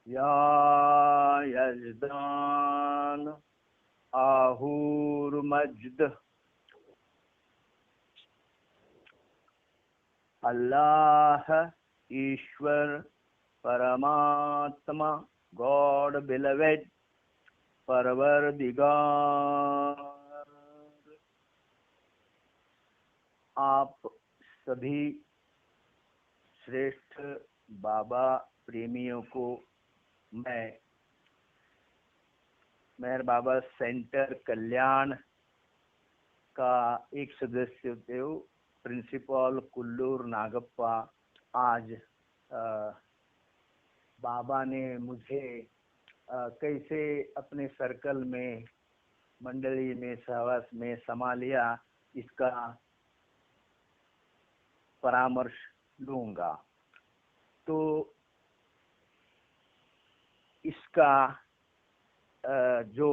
या यजदान आहुर्मज्द अल्लाह ईश्वर परमात्मा God beloved परवरदिगार, आप सभी श्रेष्ठ बाबा प्रेमियों को मैं मेहर बाबा सेंटर कल्याण का एक सदस्य होते हो प्रिंसिपल कुल्लूर नागप्पा। आज बाबा ने मुझे कैसे अपने सर्कल में मंडली में सहवास में समा लिया, इसका परामर्श लूंगा। तो इसका जो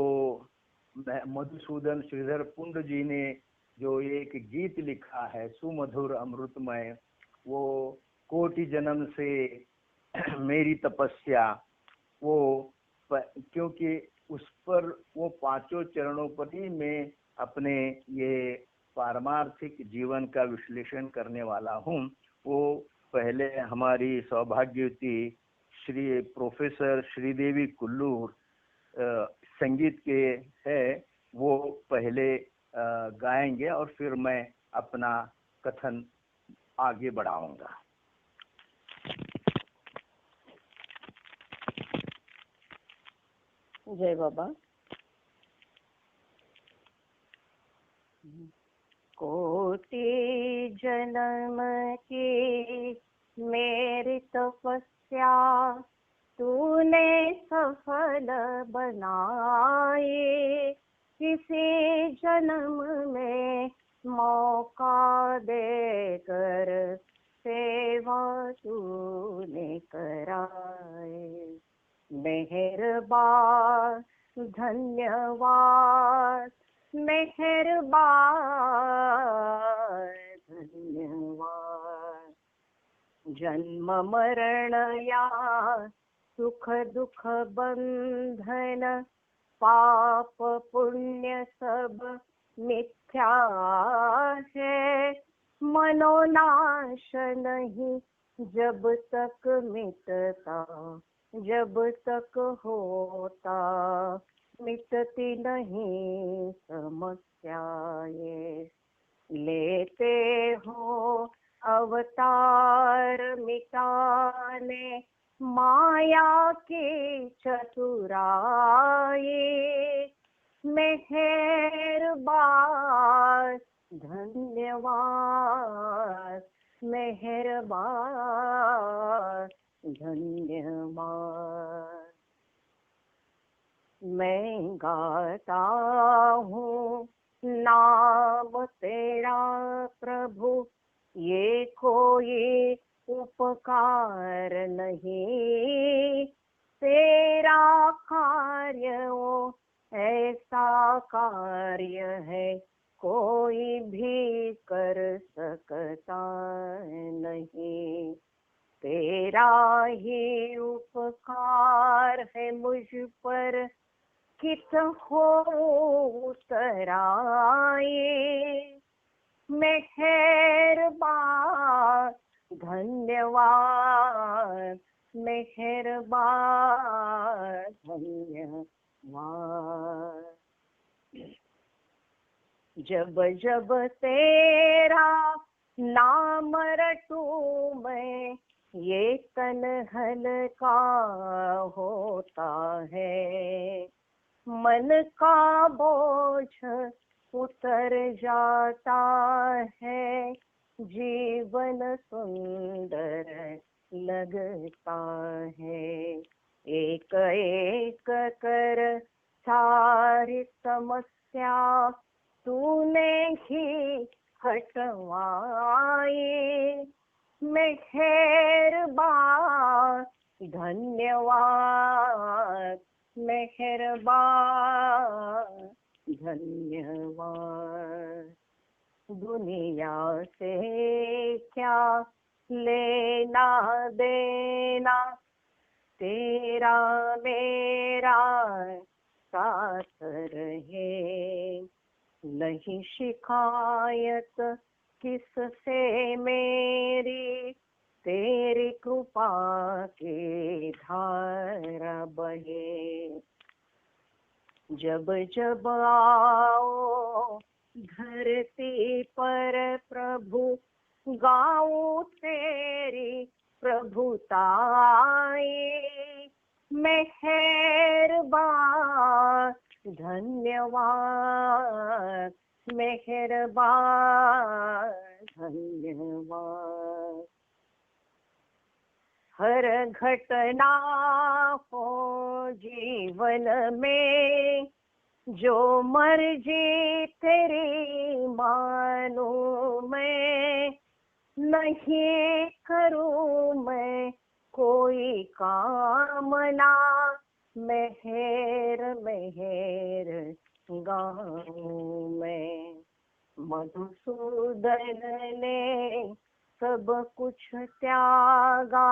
मधुसूदन श्रीधर पुंड जी ने जो एक गीत लिखा है सुमधुर अमृतमय, वो कोटि जन्म से मेरी तपस्या, वो क्योंकि उस पर वो पांचों चरणों पर ही मैं अपने ये पारमार्थिक जीवन का विश्लेषण करने वाला हूँ। वो पहले हमारी सौभाग्यवती श्री प्रोफेसर श्रीदेवी कुल्लूर संगीत के है, वो पहले गाएंगे और फिर मैं अपना कथन आगे बढ़ाऊंगा। जय बाबा। कोटि जन्म की मेरी तपस्या तूने सफल बनाए, किसी जन्म में मौका देकर सेवा तूने कराए। मेहरबान धन्यवाद, मेहरबान धन्यवाद। जन्म मरण या सुख दुख बंधन पाप पुण्य सब मिथ्या है, मनोनाश नहीं जब तक मिटता, जब तक होता मिटती नहीं समस्याएं। लेते हो अवतार मिटाने माया की चतुराई, मेहरबान धन्यवाद, मेहरबान धन्यवाद। मैं गाता हूँ नाम तेरा प्रभु, ये कोई उपकार नहीं, तेरा कार्य वो ऐसा कार्य है कोई भी कर सकता नहीं। तेरा ही उपकार है मुझ पर कित हो उतराए, मेहरबान धन्यवाद, मेहरबान धन्यवाद। जब जब तेरा नाम रटूं मैं, ये तन हल्का होता है, मन का बोझ उतर जाता है, जीवन सुंदर लगता है। एक एक कर सारी समस्या तूने ही हटवाई, मेहरबान धन्यवाद, मेहरबान धन्यवाद। दुनिया से क्या लेना देना, तेरा मेरा साथ रहे। नहीं शिकायत किससे मेरी, तेरी कृपा की धारा बहे। जब जब आओ धरती पर प्रभु, गाऊं तेरी प्रभुताई। मेहरबान धन्यवाद, मेहरबान धन्यवाद। हर घटना हो जीवन में, जो मर्जी तेरी मानूं मैं। नहीं करूं मैं कोई कामना, मेहर मेहर गाऊं मैं। मधुसूदन ने सब कुछ त्यागा,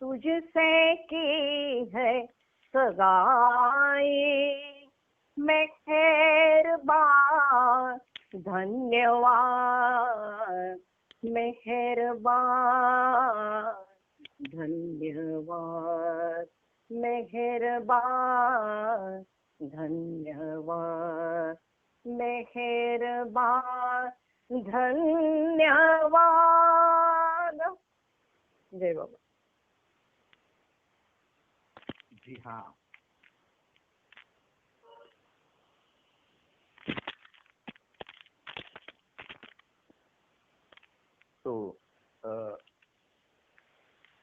तुझसे की है सगाई। मेहरबान धन्यवाद, मेहरबान धन्यवाद, मेहरबान धन्यवाद, मेहरबान धन्यवाद। जय बाबा। जी हाँ, तो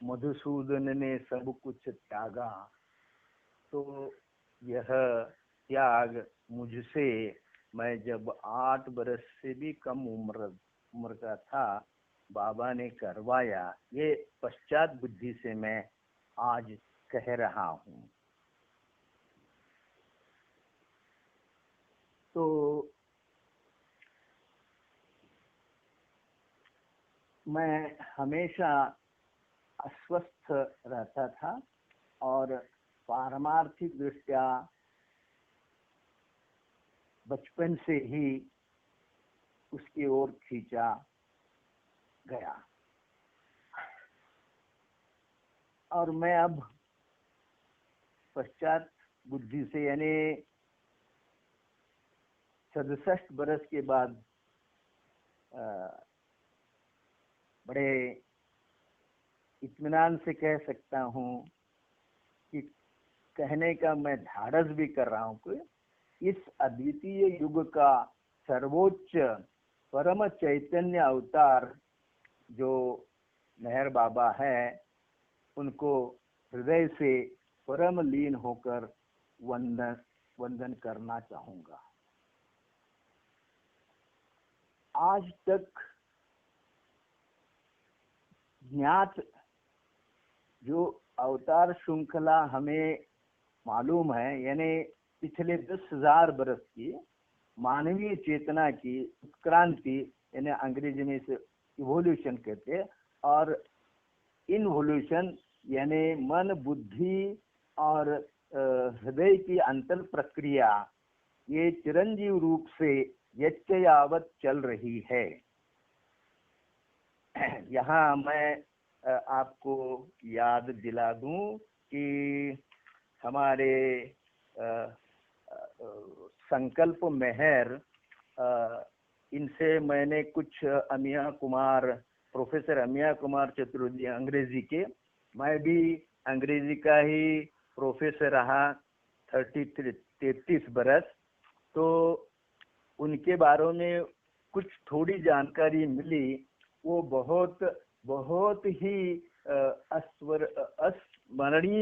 मधुसूदन ने सब कुछ त्यागा, तो यह त्याग मुझसे, मैं जब 8 बरस से भी कम उम्र का था, बाबा ने करवाया। ये पश्चात बुद्धि से मैं आज कह रहा हूँ। तो मैं हमेशा अस्वस्थ रहता था और पारमार्थिक दृष्टया बचपन से ही उसकी ओर खींचा गया। और मैं अब पश्चात बुद्धि से, यानी 67 बरस के बाद बड़े इत्मीनान से कह सकता हूँ कि कहने का मैं धाड़स भी कर रहा हूँ कि इस अद्वितीय युग का सर्वोच्च परम चैतन्य अवतार जो मेहर बाबा है, उनको हृदय से परम लीन होकर वंदन करना चाहूंगा। आज तक ज्ञात जो अवतार श्रृंखला हमें मालूम है, यानी पिछले 10,000 बरस की मानवीय चेतना की उत्क्रांति, यानी अंग्रेजी में इसे इवोल्यूशन कहते हैं, और इनवोल्यूशन यानी मन, बुद्धि और हृदय की अंतर प्रक्रिया, ये चिरंजीव रूप से यच्चयावत चल रही है। यहाँ मैं आपको याद दिला दूं कि हमारे संकल्प मेहर, इनसे मैंने कुछ अमिया कुमार, प्रोफेसर अमिया कुमार चतुर्वेदी अंग्रेजी के, मैं भी अंग्रेजी का ही प्रोफेसर रहा 33 बरस, तो उनके बारे में कुछ थोड़ी जानकारी मिली। वो बहुत ही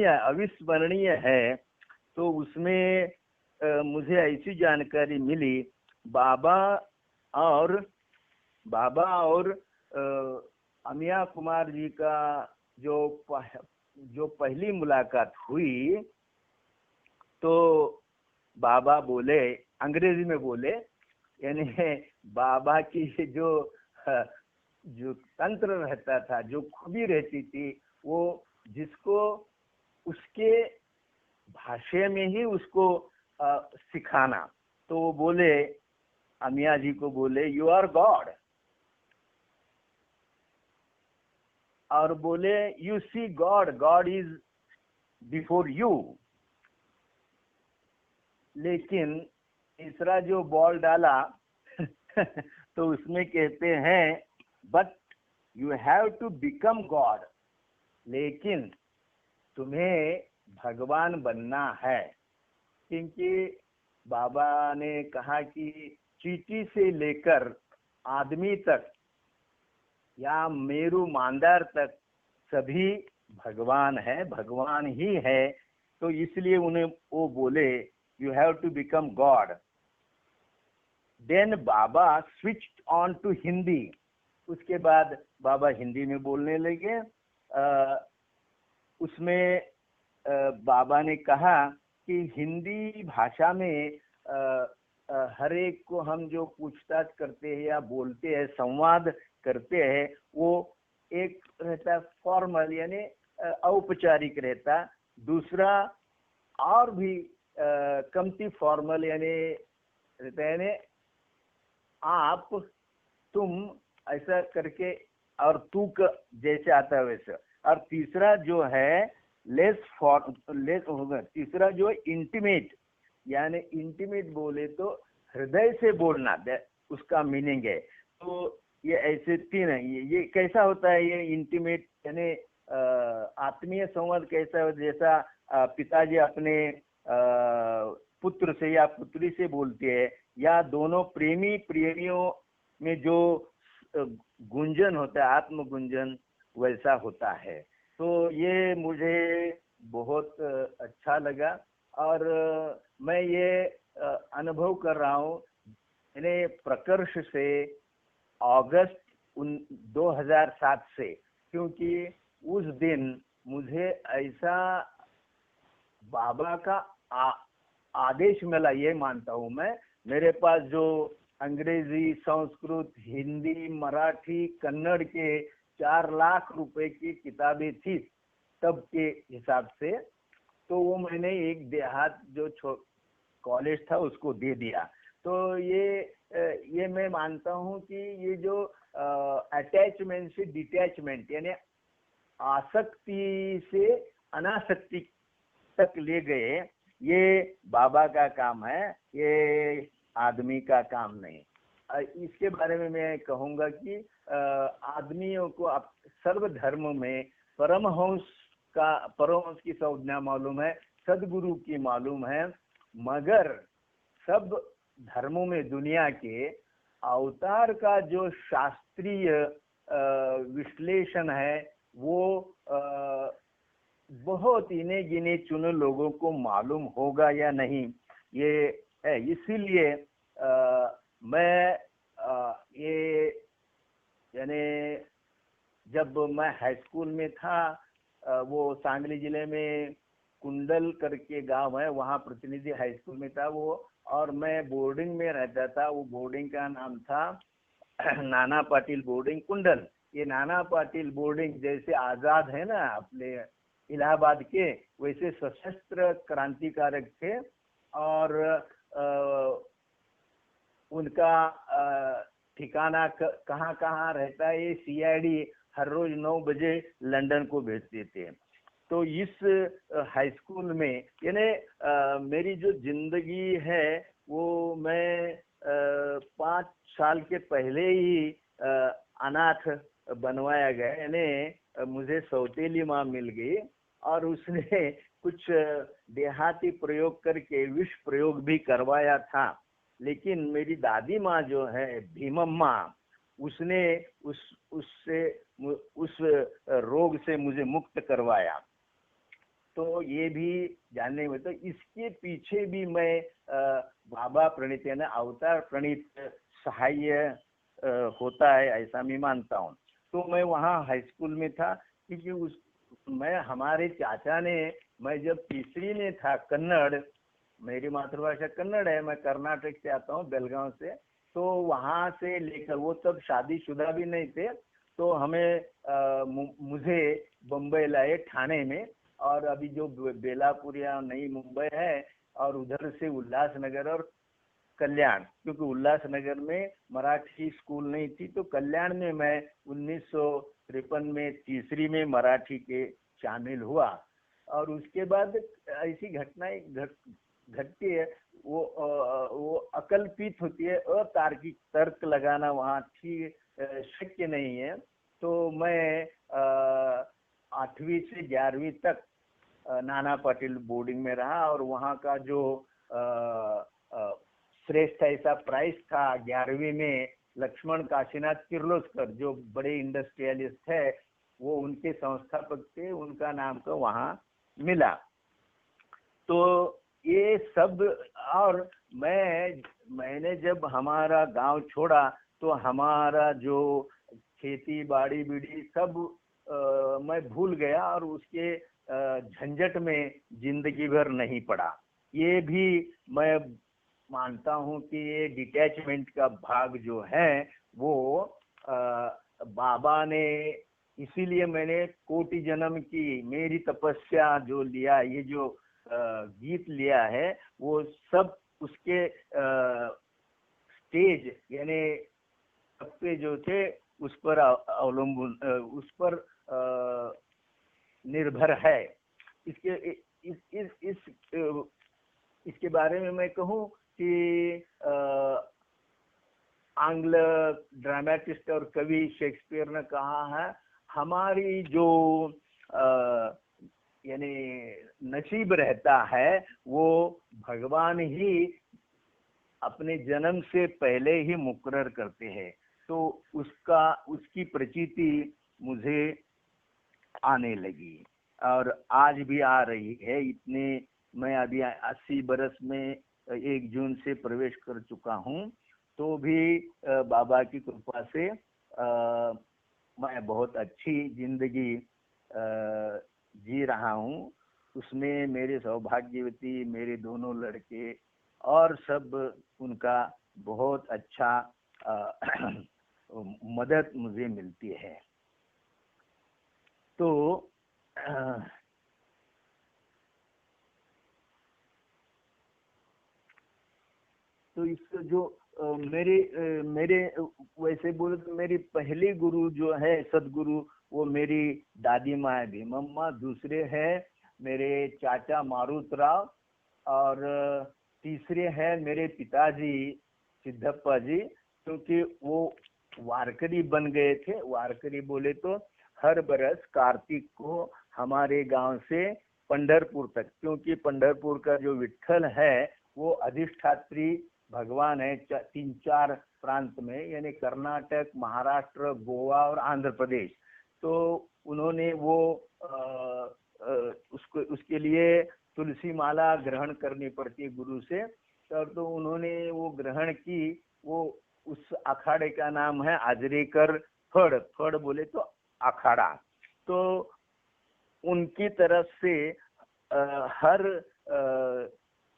अविस्मरणीय है। तो उसमें मुझे ऐसी जानकारी मिली, बाबा और अमिया कुमार जी का जो पहली मुलाकात हुई, तो बाबा बोले, अंग्रेजी में बोले, यानी बाबा की जो तंत्र रहता था, जो खूबी रहती थी, वो जिसको उसके भाषा में ही उसको सिखाना। तो वो बोले, अमिया जी को बोले, यू आर गॉड, और बोले you see God, God is before you. लेकिन तीसरा जो बॉल डाला तो उसमें कहते हैं but you have to become God, लेकिन तुम्हें भगवान बनना है। क्योंकि बाबा ने कहा कि चींटी से लेकर आदमी तक या मेरू मांदार तक सभी भगवान है, भगवान ही है। तो इसलिए उन्हें वो बोले you have to become God. Then बाबा स्विच्ड ऑन टू हिंदी। उसके बाद बाबा हिंदी में बोलने लगे। उसमें बाबा ने कहा कि हिंदी भाषा में हर एक को हम जो पूछताछ करते हैं या बोलते हैं, संवाद करते हैं, वो एक रहता फॉर्मल यानी औपचारिक रहता, दूसरा और भी कमती फॉर्मल यानी रहता है, आप, तुम, ऐसा करके, और तू जैसे आता है वैसे। और तीसरा जो है लेस होगा। तीसरा जो इंटीमेट, यानी इंटीमेट बोले तो हृदय से बोलना, उसका मीनिंग है। तो ये ऐसे तीन है। ये कैसा होता है ये इंटीमेट, यानी आत्मीय संवाद कैसा हो, जैसा पिताजी अपने पुत्र से या पुत्री से बोलते हैं, या दोनों प्रेमी प्रेमियों में जो गुंजन होता है, आत्म गुंजन, वैसा होता है। तो ये मुझे बहुत अच्छा लगा, और मैं ये अनुभव कर रहा हूँ मैंने प्रकर्ष से अगस्त 2007 से, क्योंकि उस दिन मुझे ऐसा बाबा का आदेश मिला, ये मानता हूँ मैं। मेरे पास जो अंग्रेजी, संस्कृत, हिंदी, मराठी, कन्नड़ के 4 लाख रुपए की किताबें थी तब के हिसाब से, तो वो मैंने एक देहात जो कॉलेज था उसको दे दिया। तो ये मैं मानता हूँ कि ये जो अटैचमेंट से डिटैचमेंट, यानी आसक्ति से अनासक्ति तक ले गए, ये बाबा का काम है, ये आदमी का काम नहीं। इसके बारे में मैं कहूँगा कि आदमियों को सर्वधर्म में परमहंस की संज्ञा मालूम है, सदगुरु की मालूम है, मगर सब धर्मों में दुनिया के अवतार का जो शास्त्रीय विश्लेषण है वो बहुत इने गिने चुने लोगों को मालूम होगा या नहीं, ये है। इसीलिए मैं ये यानी जब मैं हाई स्कूल में था, वो सांगली जिले में कुंडल करके गांव है, वहाँ प्रतिनिधि हाई स्कूल में था वो, और मैं बोर्डिंग में रहता था। वो बोर्डिंग का नाम था नाना पाटिल बोर्डिंग कुंडल। ये नाना पाटिल बोर्डिंग जैसे आजाद है ना अपने इलाहाबाद के, वैसे सशस्त्र क्रांतिकारक थे, और उनका ठिकाना कहाँ कहाँ रहता है, ये सीआईडी हर रोज 9 बजे लंदन को भेजते थे। तो इस हाई स्कूल में यानी मेरी जो जिंदगी है वो मैं 5 साल के पहले ही अनाथ बनवाया गया, यानी मुझे सौतेली माँ मिल गई, और उसने कुछ देहाती प्रयोग करके विष प्रयोग भी करवाया था। लेकिन मेरी दादी माँ जो है भीमम्मा, उसने उस रोग से मुझे मुक्त करवाया। तो ये भी जानने में, तो इसके पीछे भी मैं बाबा प्रणीत यानी अवतार प्रणीत सहाय्य होता है, ऐसा मैं मानता हूँ। तो मैं वहाँ हाई स्कूल में था, क्योंकि हमारे चाचा ने, मैं जब तीसरी में था, कन्नड़, मेरी मातृभाषा कन्नड़ है, मैं कर्नाटक से आता हूँ, बेलगांव से। तो वहाँ से लेकर, वो तब शादीशुदा भी नहीं थे, तो मुझे बम्बई लाए ठाणे में, और अभी जो बेलापुर या नई मुंबई है, और उधर से उल्लासनगर और कल्याण, क्योंकि उल्लासनगर में मराठी स्कूल नहीं थी, तो कल्याण में मैं 1953 में तीसरी में मराठी के शामिल हुआ। और उसके बाद ऐसी घटनाएं घटती है, वो अकल्पित होती है, अतार्किक तर्क लगाना वहाँ ठीक शक्य नहीं है। तो मैं 8वीं से 11वीं तक नाना पाटिल बोर्डिंग में रहा, और वहाँ का जो श्रेष्ठ ऐसा प्राइज था 11वीं में, लक्ष्मण काशीनाथ किर्लोस्कर जो बड़े इंडस्ट्रियलिस्ट है, वो उनके संस्थापक थे, उनका नाम को वहाँ मिला। तो ये सब, और मैंने जब हमारा गांव छोड़ा तो हमारा जो खेती बाड़ी बीड़ी सब मैं भूल गया, और उसके झंझट में जिंदगी भर नहीं पड़ा। ये भी मैं मानता हूँ कि ये डिटैचमेंट का भाग जो है वो बाबा ने, इसीलिए मैंने कोटि जन्म की मेरी तपस्या जो लिया, ये जो गीत लिया है, वो सब उसके स्टेज यानी सबके जो थे उस पर अवलंबन, उस पर निर्भर है। इसके बारे में मैं कहूँ कि आंग्ल ड्रामेटिस्ट और कवि शेक्सपियर ने कहा है, हमारी जो यानी नसीब रहता है वो भगवान ही अपने जन्म से पहले ही मुकर्रर करते हैं। तो उसकी प्रतीति मुझे आने लगी, और आज भी आ रही है। मैं अभी 80 बरस में 1 जून से प्रवेश कर चुका हूँ, तो भी बाबा की कृपा से मैं बहुत अच्छी जिंदगी जी रहा हूँ। उसमें मेरे सौभाग्यवती मेरे दोनों लड़के और सब, उनका बहुत अच्छा मदद मुझे मिलती है। तो इससे जो मेरे वैसे बोले तो मेरी पहली गुरु जो है सदगुरु, वो मेरी दादी माँ भीमम्मा, दूसरे है मेरे चाचा मारुत राव, और तीसरे है मेरे पिताजी सिद्धप्पा जी, क्योंकि वो वारकरी बन गए थे। वारकरी बोले तो हर बरस कार्तिक को हमारे गांव से पंढरपुर तक, क्योंकि पंढरपुर का जो विठ्ठल है वो अधिष्ठात्री भगवान है 3-4 प्रांत में, यानी कर्नाटक, महाराष्ट्र, गोवा और आंध्र प्रदेश। तो उन्होंने वो उसके लिए तुलसी माला ग्रहण करनी पड़ती है गुरु से, तो उन्होंने वो ग्रहण की। वो उस अखाड़े का नाम है आजरेकर फड़ बोले तो अखाड़ा। तो उनकी तरफ से हर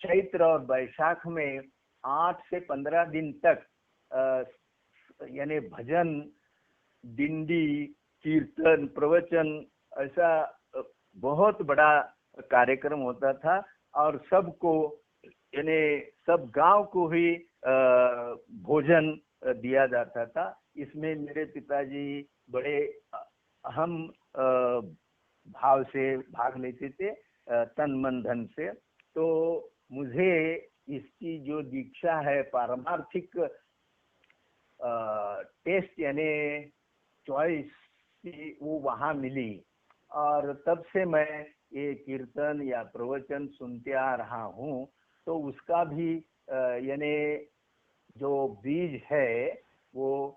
चैत्र और बैसाख में 8 से 15 दिन तक यानी भजन, डिंडी, कीर्तन, प्रवचन, ऐसा बहुत बड़ा कार्यक्रम होता था, और सबको यानी सब गांव को ही भोजन दिया जाता था। इसमें मेरे पिताजी बड़े अहम भाव से भाग लेते थे, तन मन धन से। तो मुझे इसकी जो दीक्षा है, पारमार्थिक टेस्ट यानी चॉइस की, वो वहाँ मिली, और तब से मैं ये कीर्तन या प्रवचन सुनते आ रहा हूँ। तो उसका भी यानी जो बीज है वो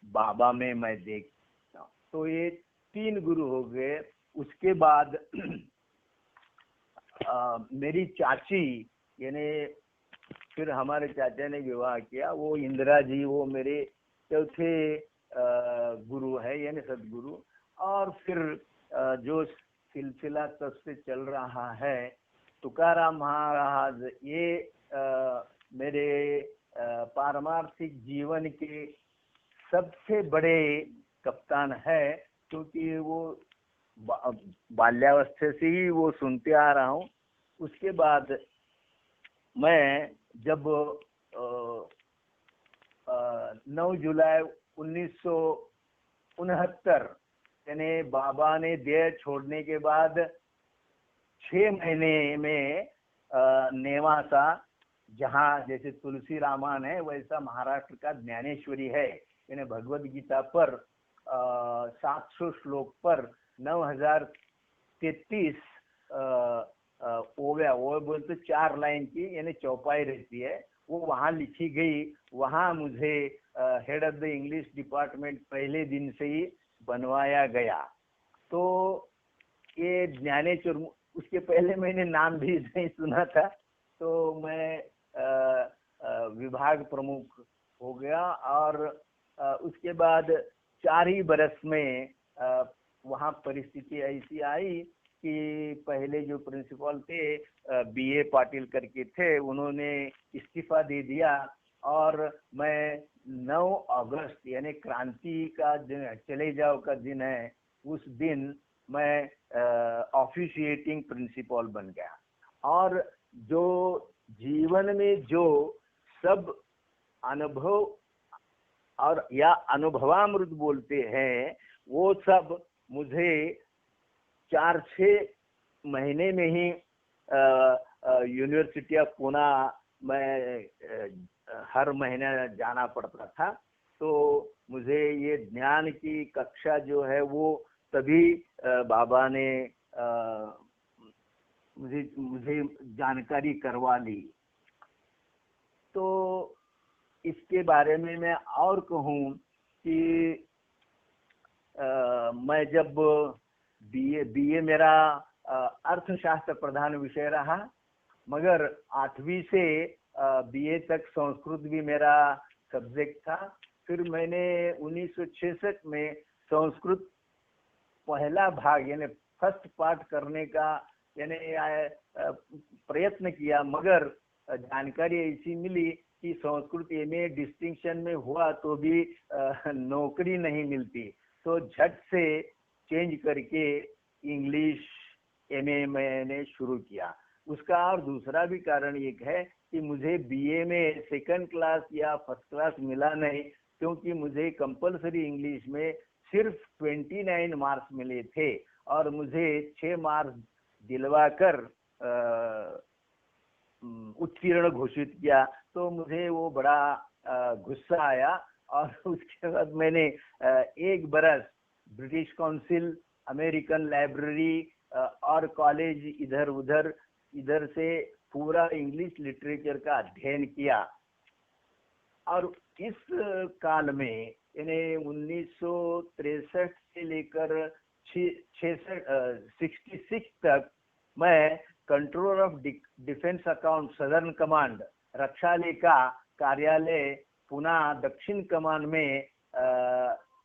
बाबा में मैं देखता हूँ। तो ये 3 गुरु हो गए। उसके बाद मेरी चाची, यानी फिर हमारे चाचा ने विवाह किया, वो इंदिरा जी, वो मेरे चौथे गुरु है यानी सदगुरु। और फिर जो सिलसिला तब से चल रहा है, तुकाराम महाराज, ये मेरे पारमार्थिक जीवन के सबसे बड़े कप्तान है, क्योंकि वो बाल्यावस्था से ही वो सुनते आ रहा हूँ। उसके बाद मैं जब 9 जुलाई 1969 यानी बाबा ने देह छोड़ने के बाद 6 महीने में नेवासा, जहाँ जैसे तुलसी रामायण है वैसा महाराष्ट्र का ज्ञानेश्वरी है, यानी भगवद गीता पर 700 श्लोक पर 9033 ओव्या, वो बोलते 4 लाइन की यानी चौपाई रहती है, वो वहाँ लिखी गई। वहाँ मुझे head of the English department पहले दिन से ही बनवाया गया। तो ये ज्ञानेश्वर, उसके पहले मैंने नाम भी नहीं सुना था, तो मैं विभाग प्रमुख हो गया। और उसके बाद 4 ही बरस में वहाँ परिस्थिति ऐसी आई कि पहले जो प्रिंसिपल थे बीए पाटिल करके थे, उन्होंने इस्तीफा दे दिया और मैं 9 अगस्त यानी क्रांति का दिन, चले जाओ का दिन है, उस दिन मैं ऑफिशिएटिंग प्रिंसिपल बन गया। और जो जीवन में जो सब अनुभव और या अनुभवामृत बोलते हैं, वो सब मुझे 4-6 महीने में ही यूनिवर्सिटी ऑफ पुणे में हर महीने जाना पड़ता था। तो मुझे ये ज्ञान की कक्षा जो है वो तभी बाबा ने मुझे जानकारी करवा ली। तो इसके बारे में मैं और कहूँ कि मैं जब बीए मेरा अर्थशास्त्र प्रधान विषय रहा, मगर 8वीं से बीए तक संस्कृत भी मेरा सब्जेक्ट था। फिर मैंने 1966 में संस्कृत पहला भाग यानी फर्स्ट पार्ट करने का यानी प्रयत्न किया, मगर जानकारी ऐसी मिली कि संस्कृत एमए डिस्टिंक्शन में हुआ तो भी नौकरी नहीं मिलती, तो झट से चेंज करके इंग्लिश एमए मैंने शुरू किया। उसका और दूसरा भी कारण एक है कि मुझे बीए में 2nd क्लास या 1st क्लास मिला नहीं, क्योंकि मुझे कंपलसरी इंग्लिश में सिर्फ 29 मार्क्स मिले थे और मुझे 6 मार्क्स दिलवाकर उत्तीर्ण घोषित किया। तो मुझे वो बड़ा गुस्सा आया और उसके बाद मैंने 1 बरस ब्रिटिश काउंसिल, अमेरिकन लाइब्रेरी और कॉलेज इधर से पूरा इंग्लिश लिटरेचर का अध्ययन किया। और इस काल में यानी 1963 से लेकर 66 तक मैं controller of defence account southern command रक्षा लेखा कार्यालय पुणे दक्षिण कमान में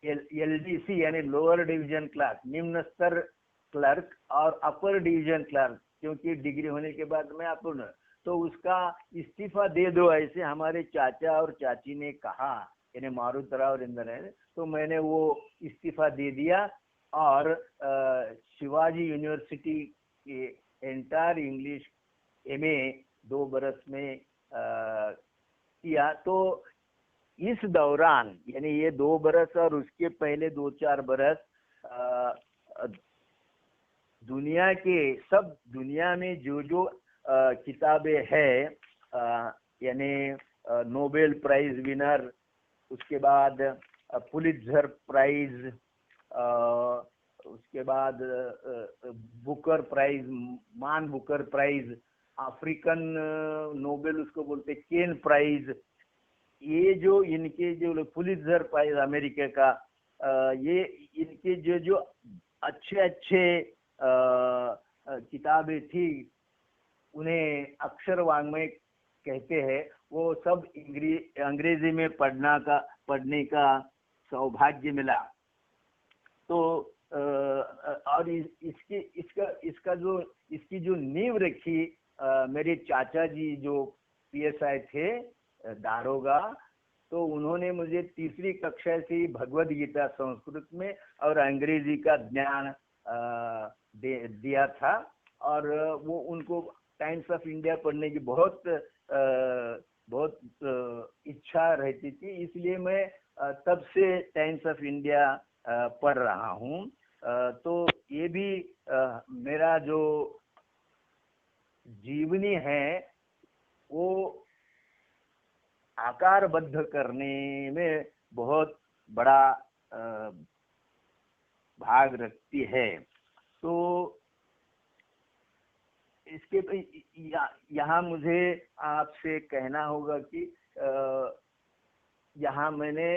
एलडीसी यानी लोअर डिवीजन क्लर्क, निम्न स्तर क्लर्क और अपर डिवीजन क्लर्क, क्योंकि डिग्री होने के बाद मैं अपूर्ण, तो उसका इस्तीफा दे दो ऐसे हमारे चाचा और चाची ने कहा, यानी मारुतराव और इंद्र, तो मैंने वो इस्तीफा दे दिया और शिवाजी यूनिवर्सिटी के एंटायर इंग्लिश एमए 2 बरस में किया। तो इस दौरान यानी ये 2 बरस और उसके पहले 2-4 बरस दुनिया में जो किताबें हैं, यानी नोबेल प्राइज विनर, उसके बाद पुलित्जर प्राइज, उसके बाद बुकर प्राइज, मान बुकर प्राइज, अफ्रीकन नोबेल उसको बोलते केन प्राइज, ये जो इनके जो पुलित्जर प्राइज अमेरिका का, ये इनके जो अच्छे किताबें थी उन्हें अक्षर वाङ्मय कहते हैं, वो सब अंग्रेजी में पढ़ने का सौभाग्य मिला। तो और इसकी जो नींव रखी मेरे चाचा जी जो पीएसआई थे दारोगा, तो उन्होंने मुझे 3री कक्षा से भगवद गीता संस्कृत में और अंग्रेजी का ज्ञान दिया था। और वो उनको टाइम्स ऑफ इंडिया पढ़ने की बहुत इच्छा रहती थी, इसलिए मैं तब से टाइम्स ऑफ इंडिया पढ़ रहा हूँ। तो ये भी मेरा जो जीवनी है वो आकारबद्ध करने में बहुत बड़ा भाग रखती है। तो इसके यहाँ मुझे आपसे कहना होगा कि यहाँ मैंने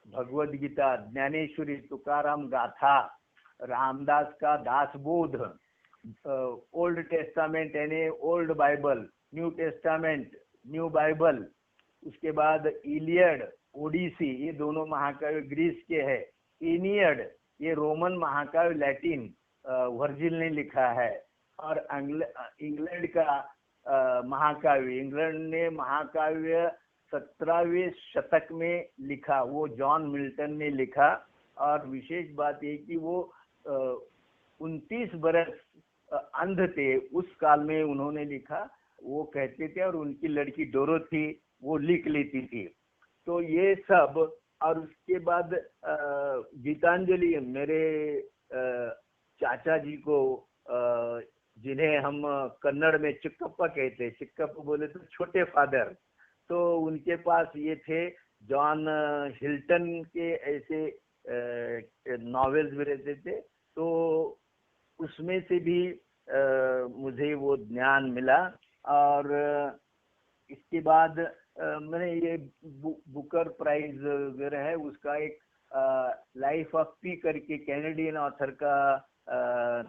भगवद गीता, ज्ञानेश्वरी, तुकाराम गाथा, रामदास का दासबोध, ओल्ड टेस्टामेंट यानी old Bible, new testament new Bible, उसके बाद इलियड, ओडिसी, ये दोनों महाकाव्य ग्रीस के हैं। इनियड ये रोमन महाकाव्य लैटिन वर्जिल ने लिखा है। और इंग्लैंड का महाकाव्य, इंग्लैंड ने महाकाव्य 17वें शतक में लिखा, वो जॉन मिल्टन ने लिखा। और विशेष बात ये कि वो 29 बरस अंध थे उस काल में उन्होंने लिखा, वो कहते थे। और उनकी लड़की डोरोथी वो लिख लेती थी। तो ये सब, और उसके बाद गीतांजलि, मेरे चाचा जी को, जिन्हें हम कन्नड़ में चिक्कप्पा कहते हैं, चिक्कप्पा बोले तो छोटे फादर, तो उनके पास ये थे जॉन हिल्टन के ऐसे नॉवेल्स भी रहते थे। तो उसमें से भी मुझे वो ज्ञान मिला। और इसके बाद मैंने ये बुकर प्राइज वगैरह है, उसका एक लाइफ ऑफ पी करके कैनेडियन ऑथर का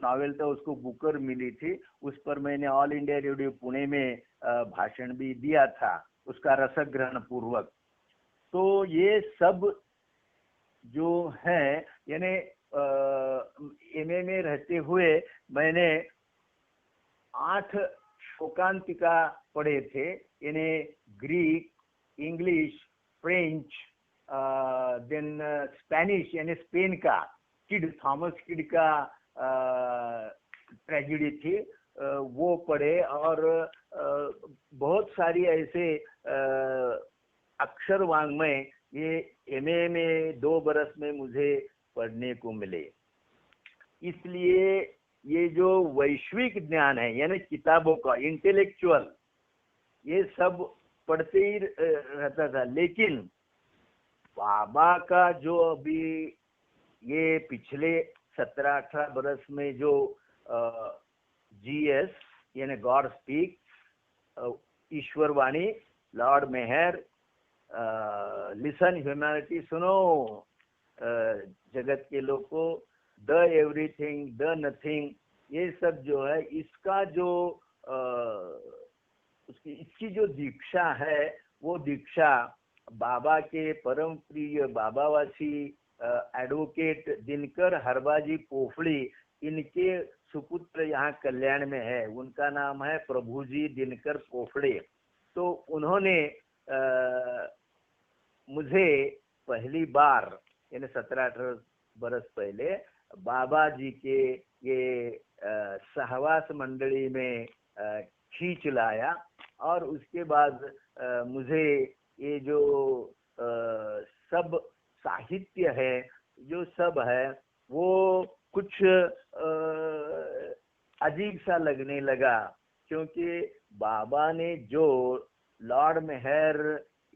नॉवेल था, उसको बुकर मिली थी। उस पर मैंने ऑल इंडिया रेडियो पुणे में भाषण भी दिया था, उसका रसग्रहण पूर्वक। तो ये सब जो है, यानी एमए में रहते हुए मैंने 8 शोकांतिका पढ़े थे, यानी Greek, English, French, then Spanish यानी स्पेन का, किड, थॉमस किड का ट्रेजेडी थी, वो पढ़े। और बहुत सारी ऐसे अक्षर वांग्मय ये एमए में 2 बरस में मुझे पढ़ने को मिले। इसलिए ये जो वैश्विक ज्ञान है, यानी किताबों का इंटेलेक्चुअल, ये सब पढ़ते ही रहता था। लेकिन बाबा का जो अभी ये पिछले 17-18 बरस में जो जीएस यानी गॉड स्पीक, ईश्वर वाणी, लॉर्ड मेहर, लिसन ह्यूमैनिटी, सुनो जगत के लोगों, द एवरीथिंग, द नथिंग, ये सब जो है, इसका जो इसकी जो दीक्षा है, वो दीक्षा बाबा के परम प्रिय बाबावासी एडवोकेट दिनकर हरबाजी पोफड़ी, इनके सुपुत्र यहाँ कल्याण में है, उनका नाम है प्रभुजी दिनकर पोफड़े। तो उन्होंने मुझे पहली बार यानी 17-18 बरस पहले बाबा जी के ये सहवास मंडली में खींच लाया। और उसके बाद मुझे ये जो सब साहित्य है, जो सब है, वो कुछ अजीब सा लगने लगा, क्योंकि बाबा ने जो लॉर्ड मेहर,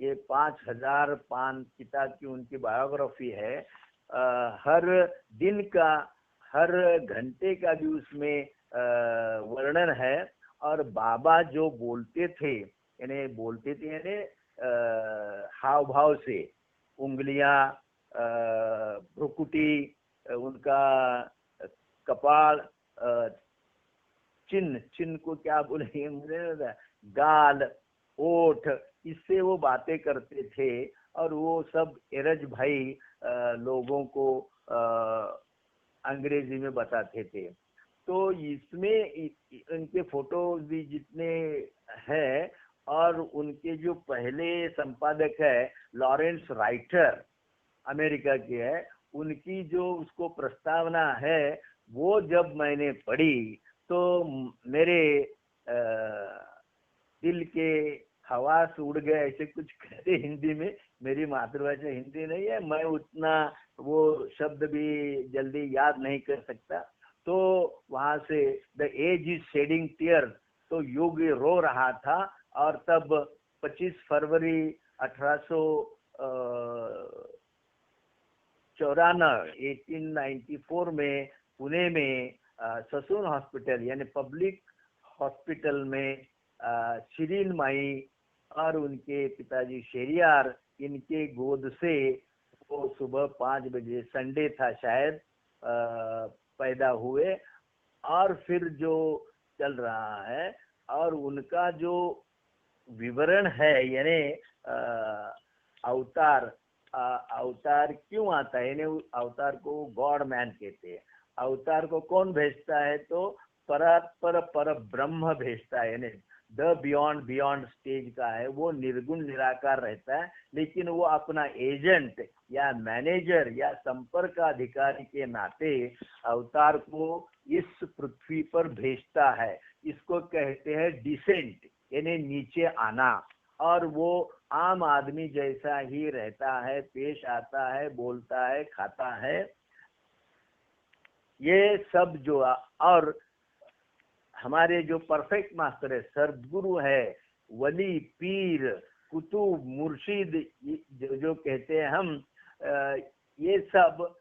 ये 5000 पान किताब की उनकी बायोग्राफी है, हर दिन का, हर घंटे का भी उसमें वर्णन है। और बाबा जो बोलते थे यानी हाव भाव से, उंगलियां, भ्रुकुटी, उनका कपाल, चिन्ह को क्या बोलेंगे मुझे, गाल, ओठ, इससे वो बातें करते थे। और वो सब एरज भाई लोगों को अंग्रेजी में बताते थे। तो इसमें इनके फोटो भी जितने हैं, और उनके जो पहले संपादक है लॉरेंस राइटर, अमेरिका के है, उनकी जो उसको प्रस्तावना है वो जब मैंने पढ़ी तो मेरे दिल के हवास उड़ गए, ऐसे कुछ कहते हिंदी में। मेरी मातृभाषा हिंदी नहीं है, मैं उतना वो शब्द भी जल्दी याद नहीं कर सकता। तो वहां से the age is shedding tear, तो युग रो रहा था। और तब 25 फरवरी 1894 में पुणे में ससून हॉस्पिटल यानी पब्लिक हॉस्पिटल में शिरीन माई और उनके पिताजी शेरियार, इनके गोद से वो सुबह 5 बजे, संडे था शायद, पैदा हुए। और फिर जो चल रहा है और उनका जो विवरण है, यानी अवतार, अवतार क्यों आता है, यानी अवतार को गॉड मैन कहते हैं। अवतार को कौन भेजता है, तो पर ब्रह्म भेजता है, यानी द बियॉन्ड स्टेज का है, वो निर्गुण निराकार रहता है, लेकिन वो अपना एजेंट या मैनेजर या संपर्क अधिकारी के नाते अवतार को इस पृथ्वी पर भेजता है। इसको कहते हैं डिसेंट, यानी नीचे आना। और वो आम आदमी जैसा ही रहता है, पेश आता है, बोलता है, खाता है, ये सब जो। और हमारे जो परफेक्ट मास्टर है, सदगुरु है, वली, पीर, कुतुब, मुर्शिद, जो कहते हैं हम, ये सब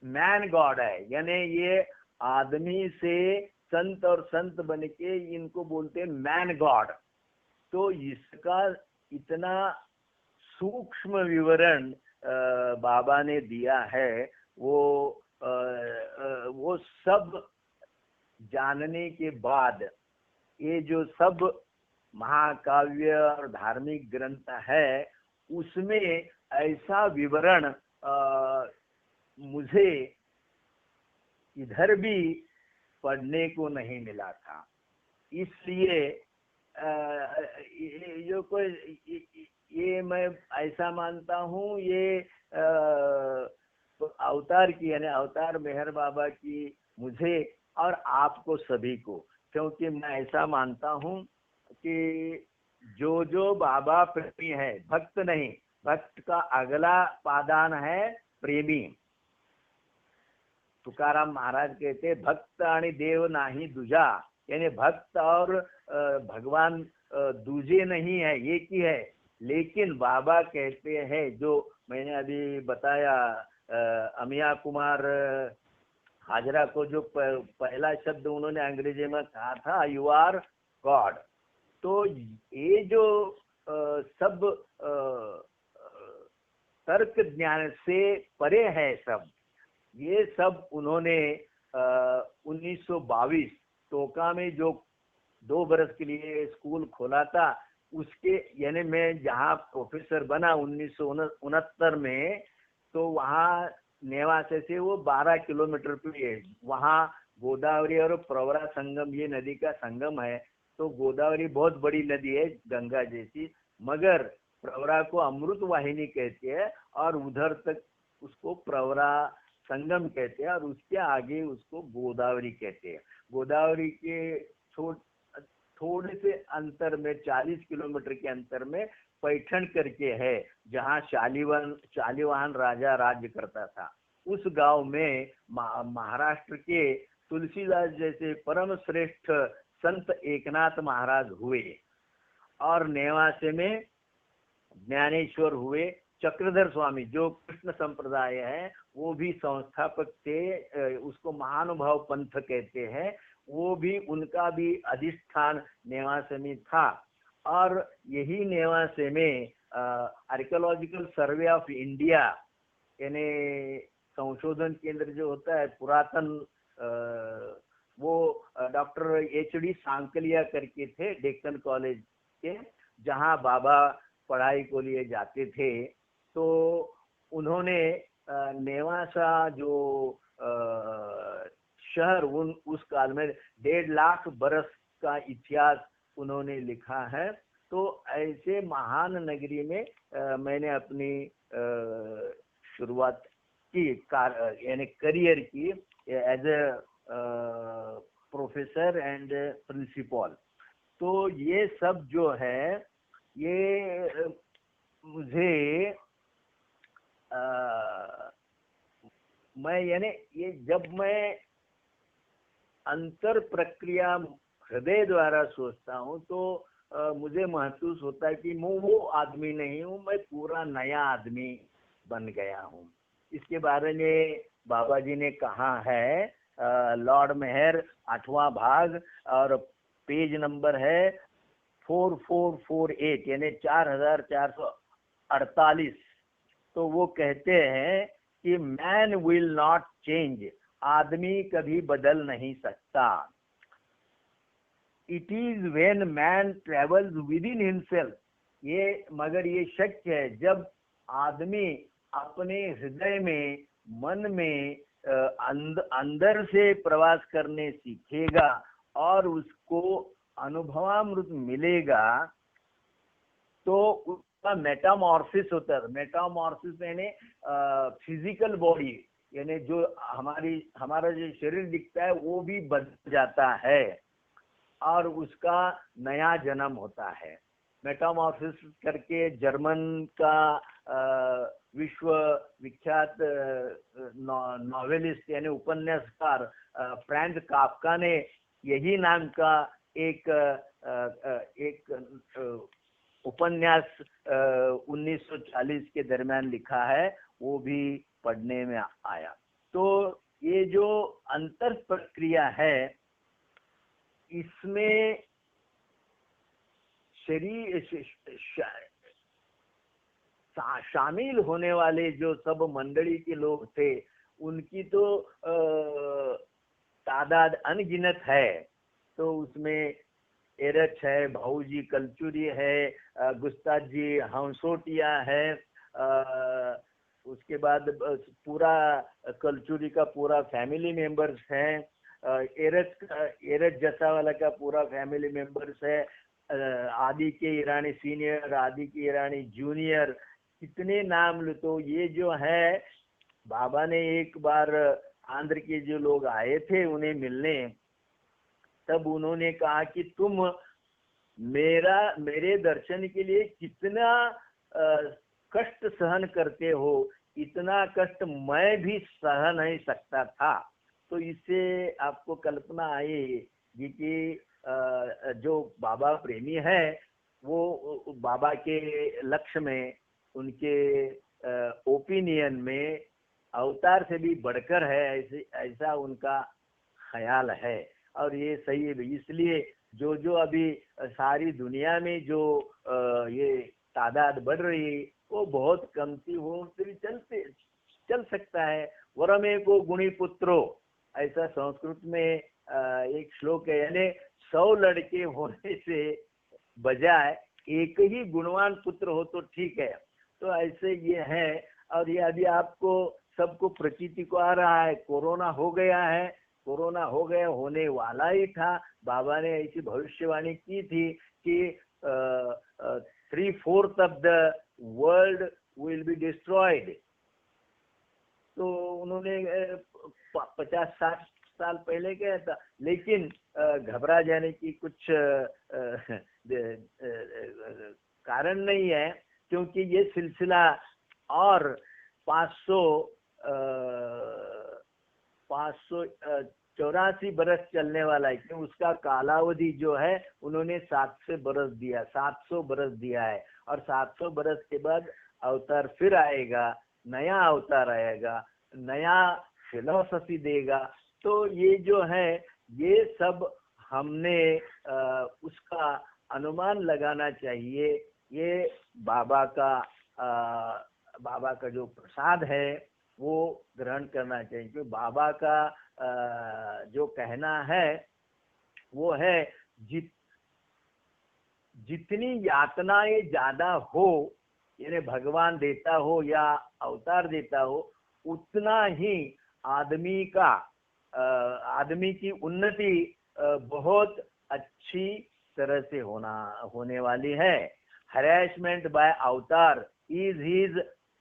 मैन गॉड है, यानी ये आदमी से संत और संत बन के इनको बोलते हैं मैन गॉड। तो इसका इतना सूक्ष्म विवरण बाबा ने दिया है, वो सब जानने के बाद ये जो सब महाकाव्य और धार्मिक ग्रंथ है, उसमें ऐसा विवरण मुझे इधर भी पढ़ने को नहीं मिला था। इसलिए जो कोई ये मैं ऐसा मानता हूँ, ये अवतार की, यानी अवतार मेहर बाबा की मुझे और आपको सभी को, क्योंकि मैं ऐसा मानता हूँ कि जो बाबा प्रेमी है, भक्त नहीं, भक्त का अगला पादान है प्रेमी। तुकाराम महाराज कहते भक्त आणि देव नाही दूजा, यानी भक्त और भगवान दूजे नहीं है, एक ही है। लेकिन बाबा कहते हैं, जो मैंने अभी बताया, अमिया कुमार हाजरा को जो पहला शब्द उन्होंने अंग्रेजी में कहा था, यू आर गॉड। तो ये जो सब तर्क ज्ञान से परे है सब, ये सब उन्होंने 1922 टोका में जो 2 बरस के लिए स्कूल खोला था, उसके, यानी मैं जहाँ प्रोफेसर बना 1969 में, तो वहाँ नेवासे से वो 12 किलोमीटर पे है। वहाँ गोदावरी और प्रवरा संगम, ये नदी का संगम है। तो गोदावरी बहुत बड़ी नदी है, गंगा जैसी, मगर प्रवरा को अमृत वाहिनी कहते हैं और उधर तक उसको प्रवरा संगम कहते हैं, और उसके आगे उसको गोदावरी कहते हैं। गोदावरी के थोड़े से अंतर में, 40 किलोमीटर के अंतर में पैठन करके है, जहाँ शालिवाहन राजा राज्य करता था। उस गांव में महाराष्ट्र के तुलसीदास जैसे परम श्रेष्ठ संत एकनाथ महाराज हुए, और नेवासे में ज्ञानेश्वर हुए। चक्रधर स्वामी जो कृष्ण संप्रदाय है, वो भी संस्थापक थे, उसको महानुभाव पंथ कहते हैं, वो भी, उनका भी अधिष्ठान नेवासे में था। और यही नेवासे में आर्कियोलॉजिकल सर्वे ऑफ इंडिया, यानी संशोधन केंद्र जो होता है पुरातन, वो डॉक्टर HD सांकलिया करके थे, डेक्कन कॉलेज के, जहाँ बाबा पढ़ाई को लिए जाते थे। तो उन्होंने नेवासा जो शहर, उस काल में 1.5 लाख बरस का इतिहास उन्होंने लिखा है। तो ऐसे महान नगरी में मैंने अपनी शुरुआत की यानी करियर की as a professor and principal. तो ये सब जो है ये मुझे मैं यानी ये जब मैं अंतर प्रक्रिया हृदय द्वारा सोचता हूँ तो मुझे महसूस होता है कि मैं वो आदमी नहीं हूँ, मैं पूरा नया आदमी बन गया हूँ। इसके बारे में बाबा जी ने कहा है, लॉर्ड मेहर 8वां भाग और पेज नंबर है 4448 यानी 4448। तो वो कहते हैं कि मैन विल नॉट चेंज, आदमी कभी बदल नहीं सकता। It is when man travels with in himself, ये मगर ये शक्य है जब आदमी अपने हृदय में मन में अंदर से प्रवास करने सीखेगा और उसको अनुभवामृत मिलेगा तो उसका मेटामॉर्फिस होता है। मेटामॉर्फिस यानी फिजिकल बॉडी यानी जो हमारा जो शरीर दिखता है वो भी बदल जाता है और उसका नया जन्म होता है। मेटामॉर्फिस करके जर्मन का विश्व विख्यात नॉवेलिस्ट यानी उपन्यासकार फ्रैंज काफका ने यही नाम का एक उपन्यास 1940 के दरमियान लिखा है, वो भी पढ़ने में आया। तो ये जो अंतर प्रक्रिया है इसमें शरीर शामिल होने वाले जो सब मंडली के लोग थे उनकी तो तादाद अनगिनत है। तो उसमें एरच है, भाऊजी कलचुरी है, गुस्ताद जी हंसोटिया है, उसके बाद पूरा कलचुरी का पूरा फैमिली मेंबर्स हैं, एरच जसावाला का पूरा फैमिली मेंबर्स है, आदि के ईरानी सीनियर, आदि के ईरानी जूनियर, कितने नाम लो। तो ये जो है बाबा ने एक बार आंध्र के जो लोग आए थे उन्हें मिलने, तब उन्होंने कहा कि तुम मेरे दर्शन के लिए कितना कष्ट सहन करते हो, इतना कष्ट मैं भी सह नहीं सकता था। तो इससे आपको कल्पना आएगी कि जो बाबा प्रेमी है वो बाबा के लक्ष्य में, उनके ओपिनियन में अवतार से भी बढ़कर है, ऐसा उनका ख्याल है। और ये सही है। इसलिए जो अभी सारी दुनिया में जो ये तादाद बढ़ रही है वो बहुत कमती हो फिर चल सकता है। वरमे को गुणी पुत्रो, ऐसा संस्कृत में एक श्लोक है, यानी 100 लड़के होने से बजाय एक ही गुणवान पुत्र हो तो ठीक है। तो ऐसे ये है। और ये अभी आपको सबको प्रतीति को आ रहा है, कोरोना हो गया है, कोरोना हो गया, होने वाला ही था। बाबा ने ऐसी भविष्यवाणी की थी कि 3/4 of the world will be destroyed. तो उन्होंने 50-60 साल पहले कहा था, लेकिन घबरा जाने की कुछ कारण नहीं है, क्योंकि ये सिलसिला और 584 बरस चलने वाला है, क्योंकि उसका कालावधि जो है उन्होंने 700 बरस दिया है। और 700 बरस के बाद अवतार फिर आएगा, नया अवतार आएगा, नया फिलॉसफी देगा। तो ये जो है ये सब हमने उसका अनुमान लगाना चाहिए। ये बाबा का जो प्रसाद है वो ग्रहण करना चाहिए। क्योंकि बाबा का जो कहना है वो है जितनी यातनाएं ज्यादा हो, यानी भगवान देता हो या अवतार देता हो, उतना ही आदमी की उन्नति बहुत अच्छी तरह से होने वाली है। हरेसमेंट बाय अवतार इज हिज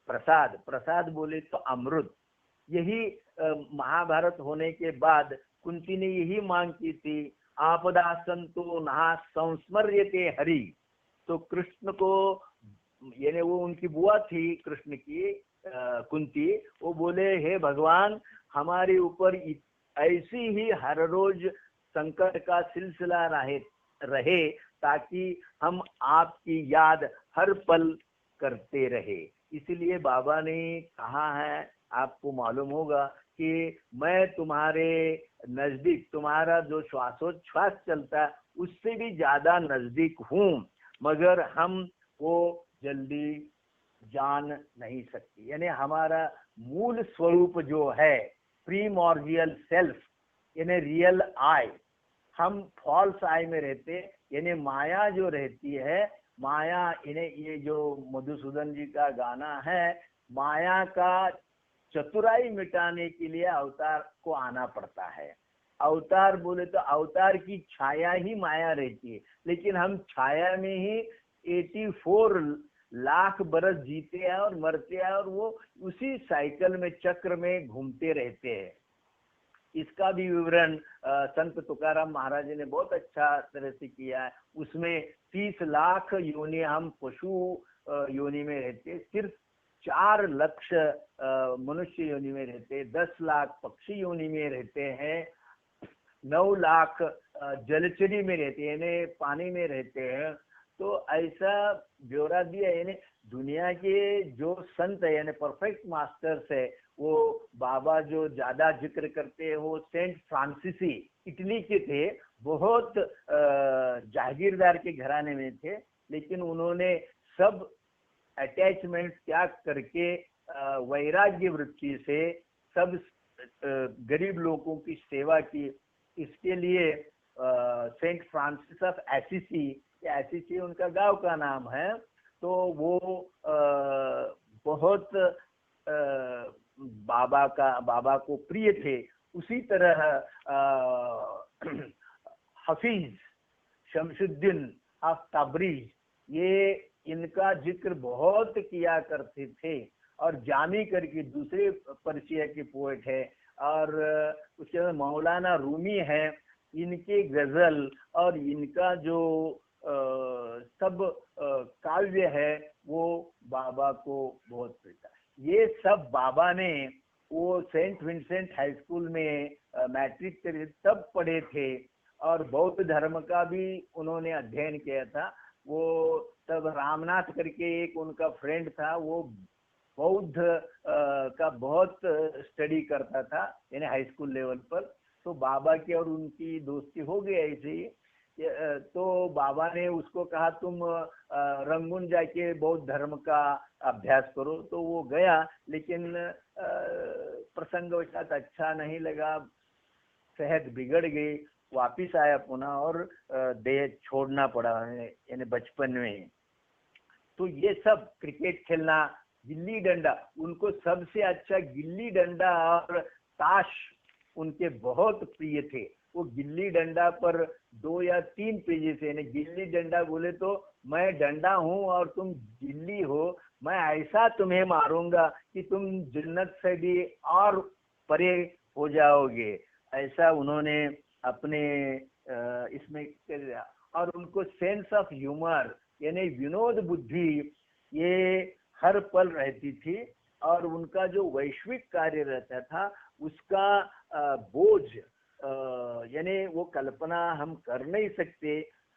प्रसाद। प्रसाद बोले तो अमृत, यही महाभारत होने के बाद कुंती ने यही मांग की थी, आपदा संतो नहा संस्मर्यते हरि। तो कृष्ण को, यानी वो उनकी बुआ थी कृष्ण की, कुंती, वो बोले हे भगवान, हमारे ऊपर ऐसी ही हर रोज संकट का सिलसिला रहे ताकि हम आपकी याद हर पल करते रहे। इसलिए बाबा ने कहा है, आपको मालूम होगा कि मैं तुम्हारे नजदीक, तुम्हारा जो श्वासोच्छ्वास चलता है उससे भी ज्यादा नजदीक हूँ, मगर हम वो जल्दी जान नहीं सकते। यानी हमारा मूल स्वरूप जो है, प्रीमॉर्डियल सेल्फ, यानी रियल आई, हम फॉल्स आई में रहते, यानी माया जो रहती है, माया, इन्हें ये जो मधुसूदन जी का गाना है, माया का चतुराई मिटाने के लिए अवतार को आना पड़ता है। अवतार बोले तो अवतार की छाया ही माया रहती है, लेकिन हम छाया में ही 84 लाख बरस जीते हैं और मरते हैं, और वो उसी साइकिल में, चक्र में घूमते रहते हैं। इसका भी विवरण संत तुकाराम महाराज जी ने बहुत अच्छा तरह से किया है। उसमें 30 लाख योनि हम पशु योनि में रहते, सिर्फ 4 लाख मनुष्य योनि में रहते, 10 लाख पक्षी योनि में रहते हैं, 9 लाख जलचरी में रहते हैं, यानी पानी में रहते हैं। तो ऐसा ब्यौरा दिया। यानी दुनिया के जो संत है, यानी परफेक्ट मास्टर्स है, वो बाबा जो ज्यादा जिक्र करते हैं वो सेंट फ्रांसिसी इटली के थे, बहुत जागीरदार के घराने में थे, लेकिन उन्होंने सब अटैचमेंट त्याग करके वैराग्य वृत्ति से सब गरीब लोगों की सेवा की। इसके लिए Saint Francis of Assisi, Assisi उनका गांव का नाम है, तो वो बहुत बाबा को प्रिय थे। उसी तरह हफीज शमशुद्दीन ऑफ तबरीज, ये इनका जिक्र बहुत किया करते थे, और जामी करके दूसरे पर्शिया के पोएट है, और उसके बाद मौलाना रूमी है, इनके गजल और इनका जो सब काव्य है वो बाबा को बहुत प्रिय था। ये सब बाबा ने वो सेंट विंसेंट हाई स्कूल में मैट्रिक के तब पढ़े थे, और बौद्ध धर्म का भी उन्होंने अध्ययन किया था। वो तब रामनाथ करके एक उनका फ्रेंड था, वो बौद्ध का बहुत स्टडी करता था, यानी हाई स्कूल लेवल पर। तो बाबा की और उनकी दोस्ती हो गई ऐसे ही। तो बाबा ने उसको कहा तुम रंगून जाके बौद्ध धर्म का अभ्यास करो। तो वो गया, लेकिन प्रसंगवशात अच्छा नहीं लगा, सेहत बिगड़ गई, वापिस आया पुनः, और देह छोड़ना पड़ा है, यानी बचपन में। तो ये सब क्रिकेट खेलना, गिल्ली डंडा, उनको सबसे अच्छा गिल्ली डंडा और ताश उनके बहुत प्रिय थे। वो गिल्ली डंडा पर 2 या 3 पेजेस, यानी गिल्ली डंडा बोले तो मैं डंडा हूँ और तुम गिल्ली हो, मैं ऐसा तुम्हें मारूंगा कि तुम जन्नत से भी और परे हो जाओगे, ऐसा उन्होंने अपने इसमें कर दिया। और उनको सेंस ऑफ ह्यूमर, यानी विनोद बुद्धि, ये हर पल रहती थी, और उनका जो वैश्विक कार्य रहता था उसका बोझ, यानी वो कल्पना हम कर नहीं सकते,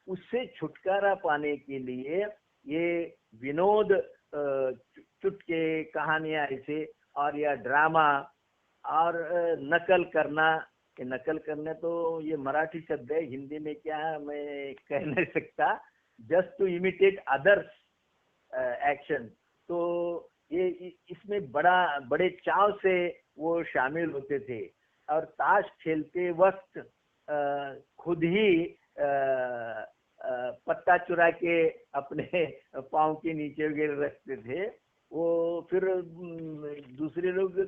उससे छुटकारा पाने के लिए ये विनोद, चुटके, कहानियां ऐसे, और या ड्रामा, और नकल करना। नकल करने तो ये मराठी शब्द है, हिंदी में क्या है मैं कह नहीं सकता, just to imitate others action. तो ये इसमें बड़े चाव से वो शामिल होते थे, और ताश खेलते वक्त खुद ही पत्ता चुरा के अपने पाँव के नीचे वगैरह रखते थे। वो फिर दूसरे लोग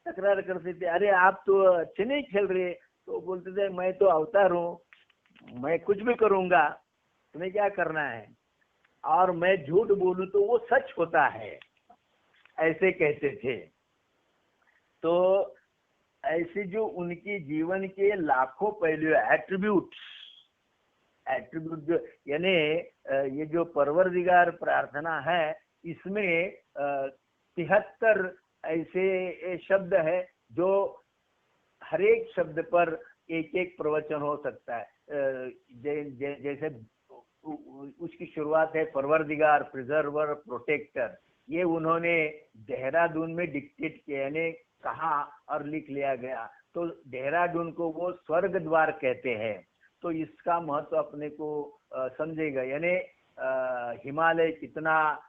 तकरार करते थे, अरे आप तो अच्छे नहीं खेल रहे। तो बोलते थे मैं तो अवतार हूँ, मैं कुछ भी करूँगा, तुम्हें क्या करना है, और मैं झूठ बोलूं तो वो सच होता है, ऐसे कहते थे। तो ऐसे जो उनकी जीवन के लाखों पहलू एट्रीब्यूट जो यानी ये जो परवरदिगार प्रार्थना है, इसमें 73 ऐसे शब्द है जो हर एक शब्द पर एक एक प्रवचन हो सकता है। जैसे उसकी शुरुआत है परवरदिगार, प्रिजर्वर, प्रोटेक्टर। ये उन्होंने देहरादून में डिक्टेट किया, यानी कहा और लिख लिया गया। तो देहरादून को वो स्वर्ग द्वार कहते हैं। तो इसका महत्व अपने को समझेगा, यानी हिमालय कितना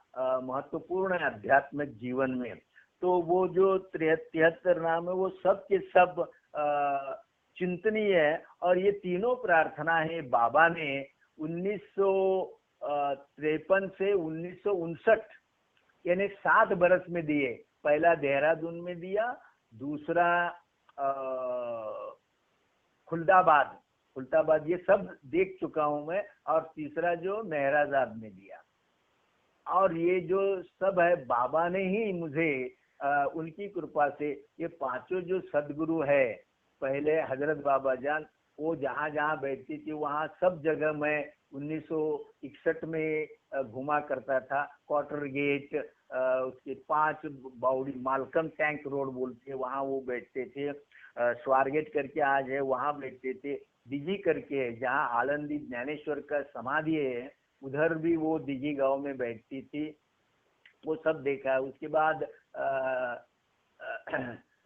महत्वपूर्ण है आध्यात्मिक जीवन में। तो वो जो 73 नाम है वो सब के सब चिंतनीय है। और ये तीनों प्रार्थना है बाबा ने 1953 से 1959 यानी 7 बरस में दिए। पहला देहरादून में दिया, दूसरा खुलदाबाद ये सब देख चुका हूं मैं, और तीसरा जो मेहराजाद में दिया। और ये जो सब है बाबा ने ही मुझे उनकी कृपा से ये पांचों जो सदगुरु है, पहले हजरत बाबा जान, वो जहाँ जहाँ बैठती थी वहाँ सब जगह मैं 1961 में घुमा करता था। क्वार्टर गेट, उसके 5 बाउडी, मालकम टैंक रोड बोलते हैं, वहाँ वो बैठते थे। स्वारगेट करके आज है, वहाँ बैठते थे। दिजी करके जहाँ आलंदी ज्ञानेश्वर का समाधि है, उधर भी वो दिजी गांव में बैठती थी। वो सब देखा। उसके बाद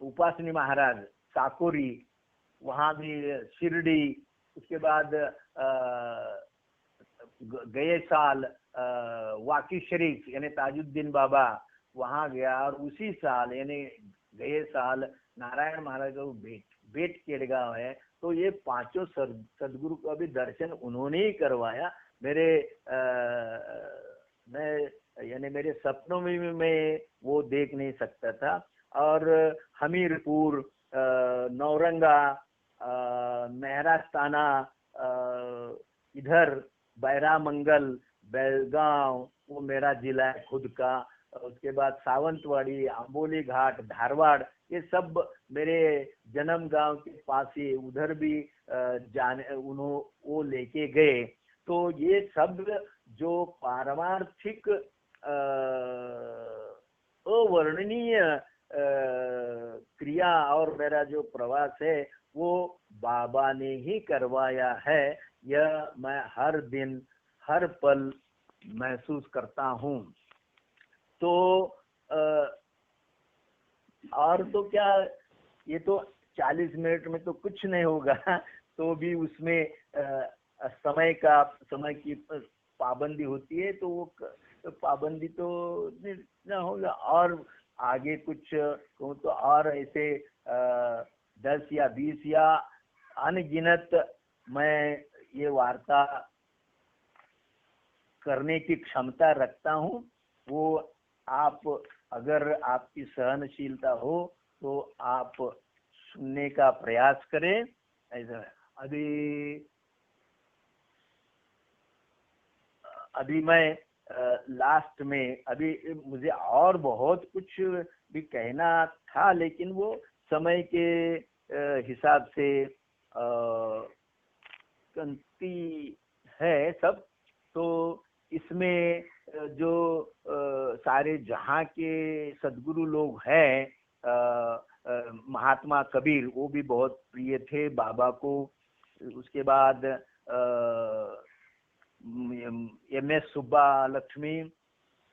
उपासनी महाराज साकोरी, वहाँ भी शिरडी। उसके बाद गए साल वाकी शरीफ यानी ताजुद्दीन बाबा, वहाँ गया। और उसी साल यानी गए साल नारायण महाराज का बेट केड़गांव है। तो ये पांचों सदगुरु का भी दर्शन उन्होंने ही करवाया। मेरे सपनों में भी मैं वो देख नहीं सकता था। और हमीरपुर, नौरंगा, मेहरास्ताना, इधर बैरामंगल, बेलगांव, वो मेरा जिला है खुद का। उसके बाद सावंतवाड़ी, आंबोली घाट, धारवाड़, ये सब मेरे जन्म गांव के पास ही, उधर भी वो लेके गए। तो ये सब जो पारमार्थिक अवर्णनीय क्रिया और मेरा जो प्रवास है वो बाबा ने ही करवाया है। यह मैं हर दिन हर पल महसूस करता हूँ। तो और तो क्या, ये तो 40 मिनट में तो कुछ नहीं होगा। तो भी उसमें समय की पाबंदी होती है। तो वो पाबंदी तो न होगा। और आगे कुछ कहूँ तो और ऐसे 10 या 20 या अनगिनत मैं ये वार्ता करने की क्षमता रखता हूँ। वो आप, अगर आपकी सहनशीलता हो तो आप सुनने का प्रयास करें। ऐसा अभी मैं लास्ट में, अभी मुझे और बहुत कुछ भी कहना था, लेकिन वो समय के हिसाब से कमती है सब। तो इसमें जो सारे जहाँ के सदगुरु लोग हैं, महात्मा कबीर वो भी बहुत प्रिय थे बाबा को। उसके बाद MS सुब्बा लक्ष्मी,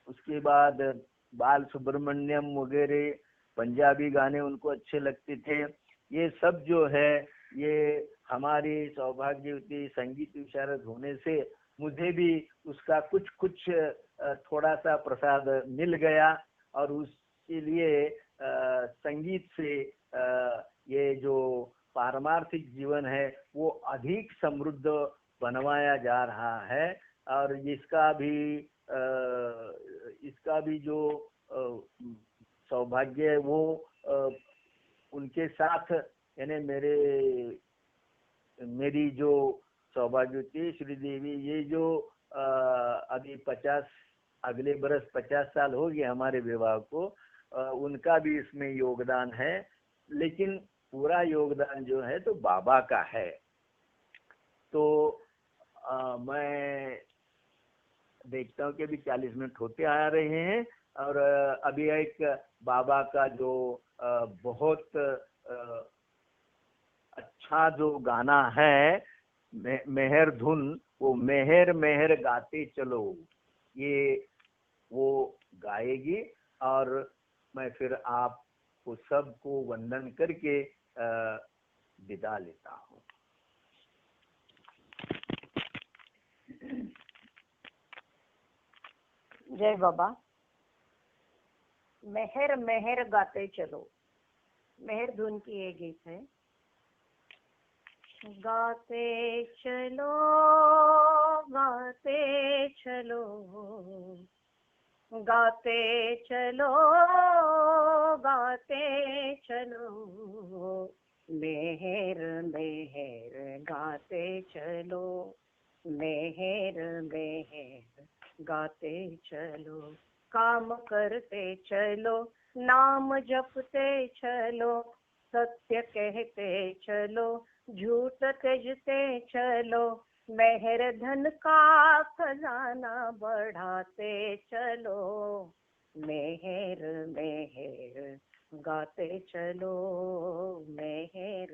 उसके बाद बाल सुब्रमण्यम वगैरह पंजाबी गाने उनको अच्छे लगते थे। ये सब जो है ये हमारी सौभाग्यवती संगीत विशारद होने से मुझे भी उसका कुछ थोड़ा सा प्रसाद मिल गया। और उसके लिए संगीत से ये जो पारमार्थिक जीवन है वो अधिक समृद्ध बनवाया जा रहा है। और इसका भी जो सौभाग्य है वो उनके साथ, यानी मेरी जो सौभाग्य थी श्री देवी, ये जो अभी 50, अगले बरस 50 साल हो गए हमारे विवाह को, उनका भी इसमें योगदान है। लेकिन पूरा योगदान जो है तो बाबा का है। तो मैं देखता हूँ कि अभी 40 मिनट होते आ रहे हैं, और अभी एक बाबा का जो बहुत अच्छा जो गाना है मेहर धुन, वो मेहर मेहर गाते चलो, ये वो गाएगी। और मैं फिर आपको सबको वंदन करके विदा लेता हूँ। जय बाबा। मेहर मेहर गाते चलो, मेहर धुन की ये गीत है। गाते चलो गाते चलो, गाते चलो गाते चलो, मेहर मेहर गाते चलो, मेहर मेहर गाते चलो। काम करते चलो, नाम जपते चलो, सत्य कहते चलो, झूठ त्यजते चलो, मेहर धन का खजाना बढ़ाते चलो, मेहर मेहर गाते चलो, मेहर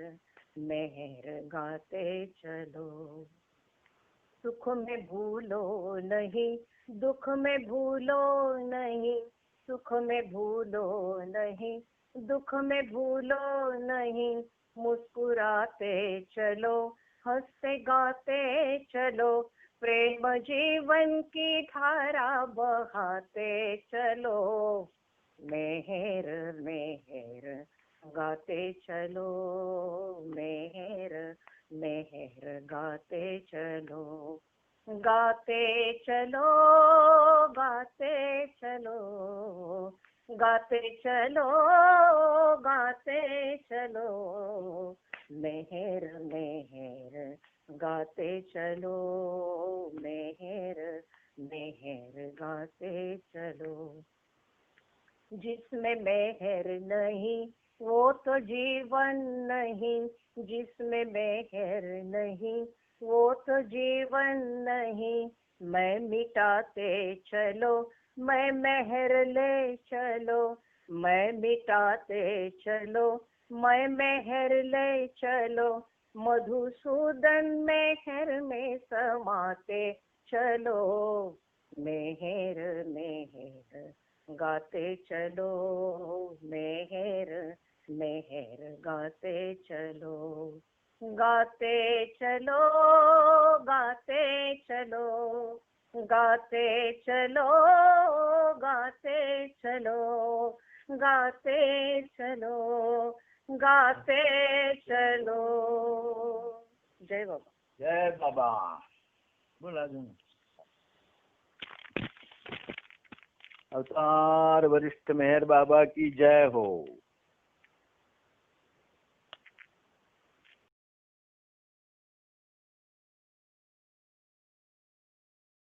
मेहर गाते चलो। सुख में भूलो नहीं, दुख में भूलो नहीं, सुख में भूलो नहीं, दुख में भूलो नहीं, मुस्कुराते चलो, हंसते गाते चलो, प्रेम जीवन की धारा बहाते चलो, मेहर मेहर गाते चलो, मेहर मेहर गाते चलो, गाते चलो गाते चलो, गाते चलो गाते चलो, मेहर मेहर गाते चलो, मेहर मेहर गाते चलो। जिसमें मेहर नहीं वो तो जीवन नहीं, जिसमें मेहर नहीं वो तो जीवन नहीं, मैं मिटाते चलो, मैं मेहर ले चलो, मैं मिटाते चलो, मैं मेहर ले चलो, मधुसूदन मेहर में समाते चलो, मेहर मेहर गाते चलो, मेहर मेहर गाते चलो, गाते चलो गाते चलो, गाते चलो गाते चलो, गाते चलो गाते चलो। जय बाबा। जय बाबा। बोला अवतार वरिष्ठ मेहर बाबा की जय हो।